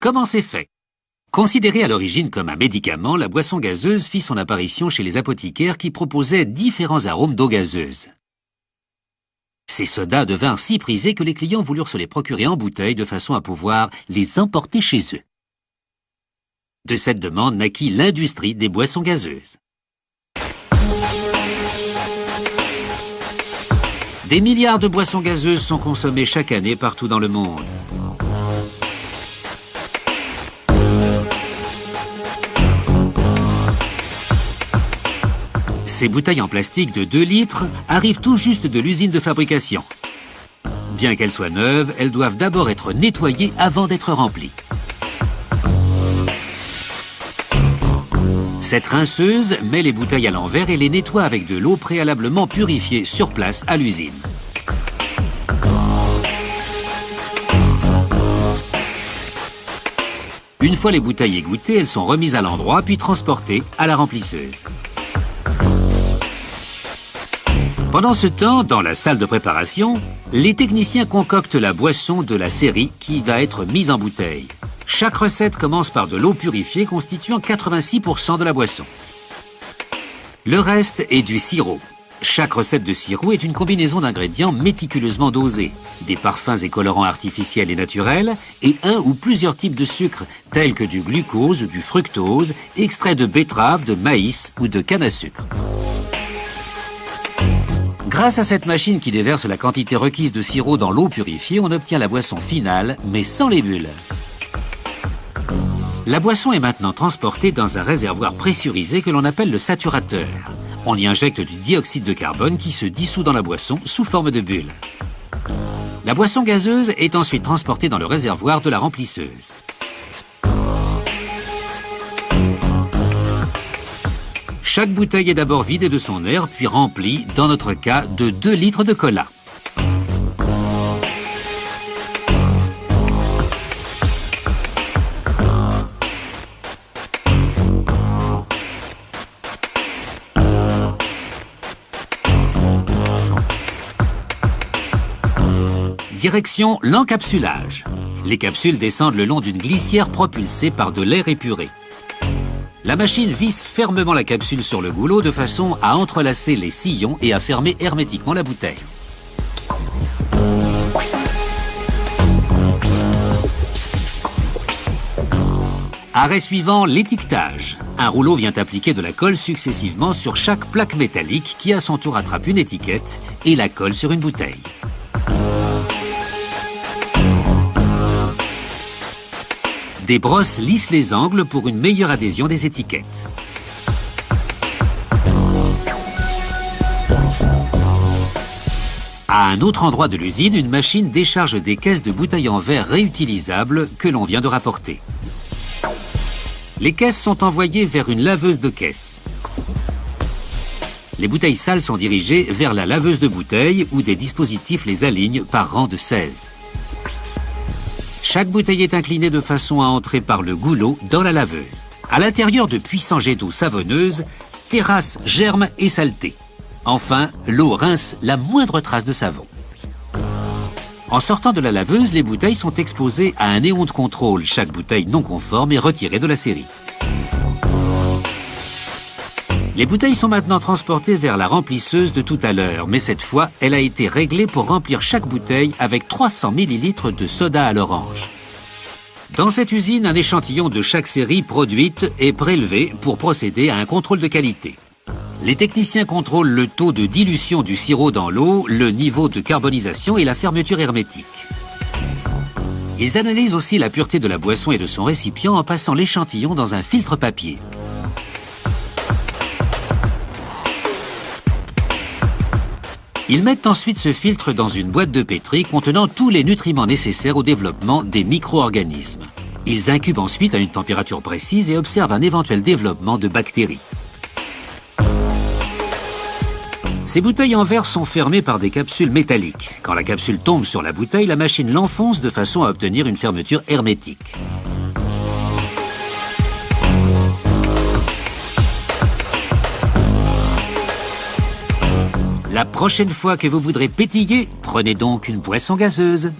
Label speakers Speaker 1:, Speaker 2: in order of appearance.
Speaker 1: Comment c'est fait? Considérée à l'origine comme un médicament, la boisson gazeuse fit son apparition chez les apothicaires qui proposaient différents arômes d'eau gazeuse. Ces sodas devinrent si prisés que les clients voulurent se les procurer en bouteille de façon à pouvoir les emporter chez eux. De cette demande naquit l'industrie des boissons gazeuses. Des milliards de boissons gazeuses sont consommées chaque année partout dans le monde. Ces bouteilles en plastique de 2 litres arrivent tout juste de l'usine de fabrication. Bien qu'elles soient neuves, elles doivent d'abord être nettoyées avant d'être remplies. Cette rinceuse met les bouteilles à l'envers et les nettoie avec de l'eau préalablement purifiée sur place à l'usine. Une fois les bouteilles égouttées, elles sont remises à l'endroit puis transportées à la remplisseuse. Pendant ce temps, dans la salle de préparation, les techniciens concoctent la boisson de la série qui va être mise en bouteille. Chaque recette commence par de l'eau purifiée constituant 86% de la boisson. Le reste est du sirop. Chaque recette de sirop est une combinaison d'ingrédients méticuleusement dosés, des parfums et colorants artificiels et naturels, et un ou plusieurs types de sucre, tels que du glucose ou du fructose, extraits de betterave, de maïs ou de canne à sucre. Grâce à cette machine qui déverse la quantité requise de sirop dans l'eau purifiée, on obtient la boisson finale, mais sans les bulles. La boisson est maintenant transportée dans un réservoir pressurisé que l'on appelle le saturateur. On y injecte du dioxyde de carbone qui se dissout dans la boisson sous forme de bulles. La boisson gazeuse est ensuite transportée dans le réservoir de la remplisseuse. Chaque bouteille est d'abord vidée de son air, puis remplie, dans notre cas, de 2 litres de cola. Direction l'encapsulage. Les capsules descendent le long d'une glissière propulsée par de l'air épuré. La machine visse fermement la capsule sur le goulot de façon à entrelacer les sillons et à fermer hermétiquement la bouteille. Arrêt suivant, l'étiquetage. Un rouleau vient appliquer de la colle successivement sur chaque plaque métallique qui à son tour attrape une étiquette et la colle sur une bouteille. Des brosses lissent les angles pour une meilleure adhésion des étiquettes. À un autre endroit de l'usine, une machine décharge des caisses de bouteilles en verre réutilisables que l'on vient de rapporter. Les caisses sont envoyées vers une laveuse de caisses. Les bouteilles sales sont dirigées vers la laveuse de bouteilles où des dispositifs les alignent par rang de 16. Chaque bouteille est inclinée de façon à entrer par le goulot dans la laveuse. À l'intérieur, de puissants jets d'eau savonneuse terrassent germes et saletés. Enfin, l'eau rince la moindre trace de savon. En sortant de la laveuse, les bouteilles sont exposées à un néon de contrôle. Chaque bouteille non conforme est retirée de la série. Les bouteilles sont maintenant transportées vers la remplisseuse de tout à l'heure, mais cette fois, elle a été réglée pour remplir chaque bouteille avec 300 ml de soda à l'orange. Dans cette usine, un échantillon de chaque série produite est prélevé pour procéder à un contrôle de qualité. Les techniciens contrôlent le taux de dilution du sirop dans l'eau, le niveau de carbonisation et la fermeture hermétique. Ils analysent aussi la pureté de la boisson et de son récipient en passant l'échantillon dans un filtre papier. Ils mettent ensuite ce filtre dans une boîte de pétri contenant tous les nutriments nécessaires au développement des micro-organismes. Ils incubent ensuite à une température précise et observent un éventuel développement de bactéries. Ces bouteilles en verre sont fermées par des capsules métalliques. Quand la capsule tombe sur la bouteille, la machine l'enfonce de façon à obtenir une fermeture hermétique. La prochaine fois que vous voudrez pétiller, prenez donc une boisson gazeuse.